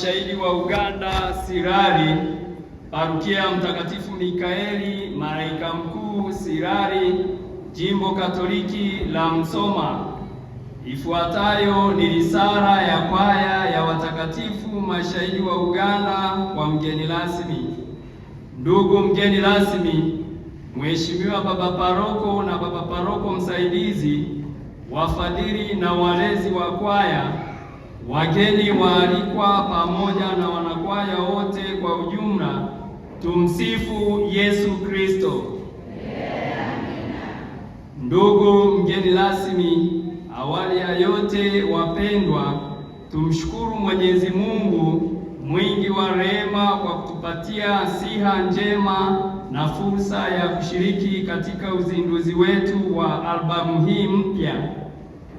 Shahidi wa Uganda Sirari, Parokia Mtakatifu Mikaeli Malaika Mkuu Sirari, Jimbo Katoliki la Msoma. Ifuatayo ni risala ya kwaya ya watakatifu mashahidi wa Uganda kwa mgeni rasmi. Ndugu mgeni rasmi, Mheshimiwa Baba Paroko na Baba Paroko msaidizi, wafadhili na walezi wa kwaya, wageni waalikwa, pamoja na wanakwaya wote kwa ujumla, tumsifu Yesu Kristo. Ndugu mgeni rasmi, awali ya yote wapendwa, tumshukuru Mwenyezi Mungu mwingi wa rehema kwa kutupatia siha njema na fursa ya kushiriki katika uzinduzi wetu wa albamu hii mpya.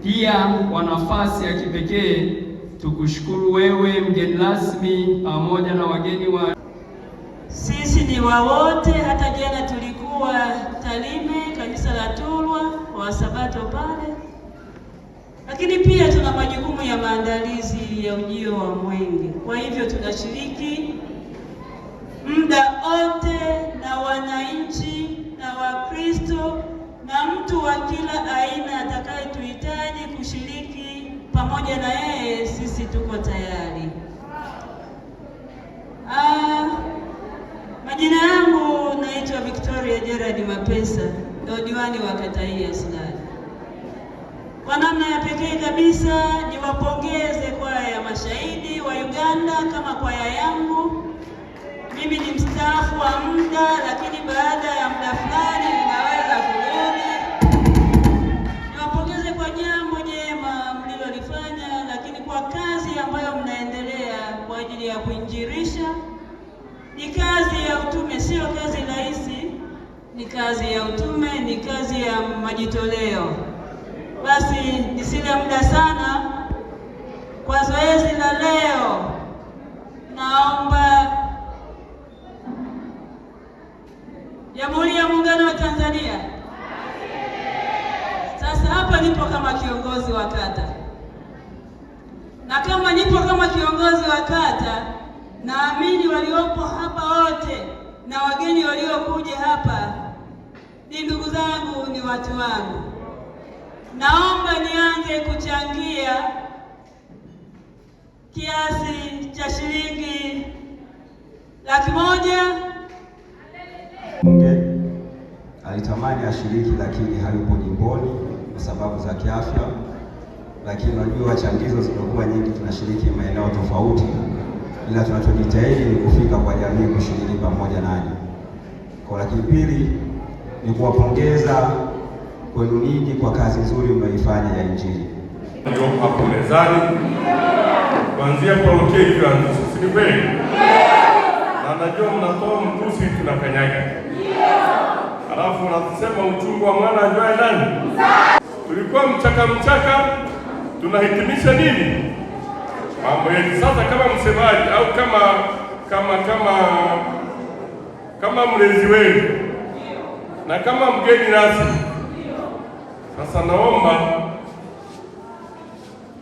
Pia kwa nafasi ya kipekee tukushukuru wewe mgeni rasmi pamoja na wageni wa sisi ni wa wote. Hata jana tulikuwa Tarime, kanisa la Turwa wa Sabato pale, lakini pia tuna majukumu ya maandalizi ya ujio wa mwenge. Kwa hivyo tunashiriki muda wote na wananchi na Wakristo na mtu wa kila aina atakayetuhitaji kushiriki pamoja na yeye, sisi tuko tayari. Majina yangu naitwa Victoria Gerard Mapesa, ndio diwani wa kata hii ya Sirari. Kwa namna ya pekee kabisa niwapongeze kwaya ya mashahidi wa Uganda kama kwaya yangu. Mimi ni mstaafu wa muda, lakini baada ya muda fulani ninaweza kurudi. Niwapongeze kwa jambo jema mlilolifanya, lakini kwa kazi ambayo mnaendelea kwa ajili ya kuinjilisha. Ni kazi ya utume, sio kazi rahisi, ni kazi ya utume, ni kazi ya majitoleo. Basi nisile muda sana kwa zoezi la leo. Naomba Jamhuri ya Muungano wa Tanzania. Sasa hapa nipo kama kiongozi wa kata, na kama nipo kama kiongozi wa kata, naamini waliopo hapa wote na wageni waliokuja hapa ni ndugu zangu, ni watu wangu. Naomba nianze kuchangia kiasi cha shilingi 100,000. Bunge alitamani ashiriki, lakini hayupo jimboni kwa sababu za kiafya, lakini unajua changizo zimekuwa nyingi, tunashiriki maeneo tofauti, ila tunachojitahidi ni kufika kwa jamii kushiriki pamoja nanyi. Kwa lakini pili ni kuwapongeza kwenu ninyi kwa kazi nzuri mnaifanya ya Injili. Ndio hapo mezani kuanzia parokia hivyo si kweli? Na najua mnatoa mtusi tunakanyaga. Alafu unasema uchungu wa mwana ajuaye nani? Tulikuwa mchaka tunahitimisha nini? Mambo yetu. Sasa kama msemaji au kama mlezi wenu na kama mgeni rasmi, sasa naomba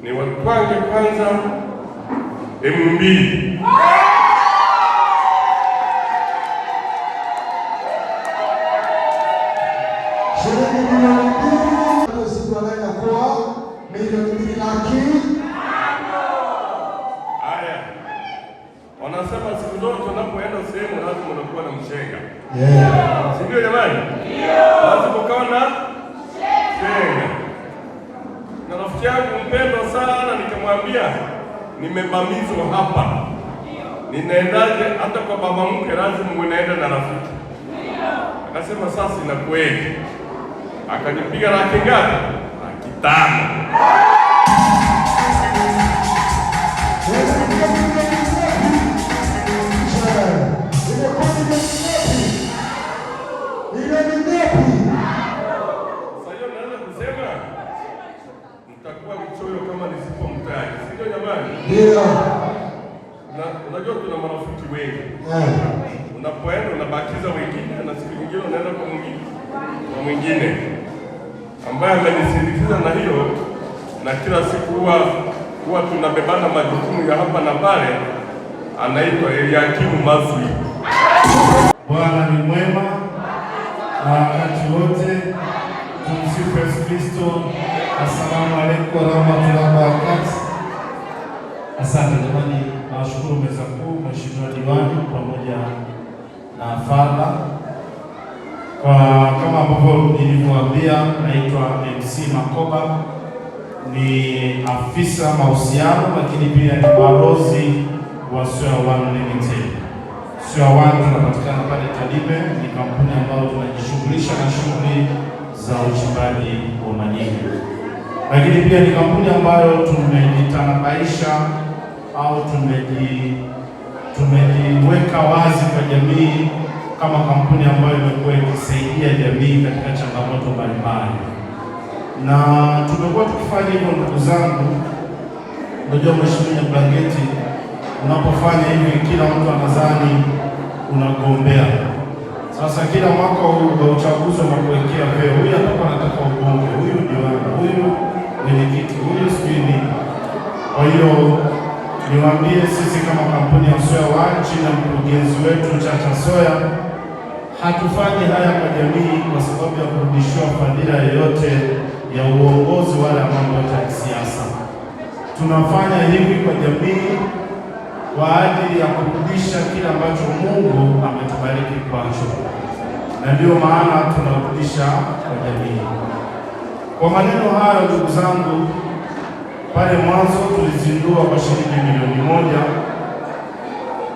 ni watwange kwanza M2. Haya, wanasema siku zote unapoenda sehemu lazima unakuwa na mshenga. Si ndio jamani? Lazima ukawa na mshenga. Na rafiki yangu mpendwa sana nikamwambia nimebamizwa hapa, ninaendaje? Hata kwa baba mke lazima unaenda na rafiki. Akasema sasa ina kweli. Akanipiga laki ngapi? Laki 5. Na unajua tuna marafiki wengi. Unapoenda unabakiza wengine, na siku nyingine unaenda kwa mwingine ambaye amenisindikiza na hiyo, na kila siku huwa tunabebana majukumu ya hapa na pale, anaitwa Eliakimu Maswi. Bwana ni mwema na wakati wote. Tumsifu Yesu Kristo. Asalamu alaykum warahmatullahi wabarakatuh. Asante jamani, nawashukuru meza kuu, mheshimiwa diwani pamoja na fadha. Kama ambavyo nilivyowaambia, naitwa MC Makoba, ni afisa mahusiano lakini pia ni balozi wa Soya One Limited. Soya One tunapatikana pale Tarime, ni kampuni ambayo tunajishughulisha na shughuli za uchimbaji wa madini, lakini pia ni kampuni ambayo tumejitanabaisha au tumejiweka wazi kwa jamii kama kampuni ambayo imekuwa ikisaidia jamii katika changamoto mbalimbali, na tumekuwa tukifanya hivyo. Ndugu zangu, unajua mheshimiwa Blanketi, unapofanya hivi kila mtu anadhani unagombea. Sasa kila mwaka wa uchaguzi unakuwekea veo, huyu atakuwa anataka ubunge, huyu diwani, huyu mwenyekiti, huyu sijui nini. Kwa hiyo niwaambie, sisi kama kampuni ya Soya One chini ya mkurugenzi wetu Chacha Soya, hatufanyi haya kwa jamii kwa sababu ya kurudishiwa fadhila yoyote ya uongozi wala mambo ya kisiasa. Tunafanya hivi kwa jamii kwa ajili ya kurudisha kile ambacho Mungu ametubariki kwacho, na ndio maana tunarudisha kwa jamii. Kwa maneno hayo, ndugu zangu, pale mwanzo tulizindua kwa shilingi milioni 1,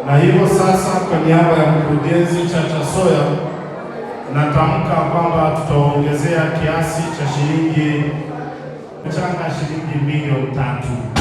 na hivyo sasa kwa niaba ya mkurugenzi Chacha Soya natamka kwamba tutaongezea kiasi cha shilingi milioni 3.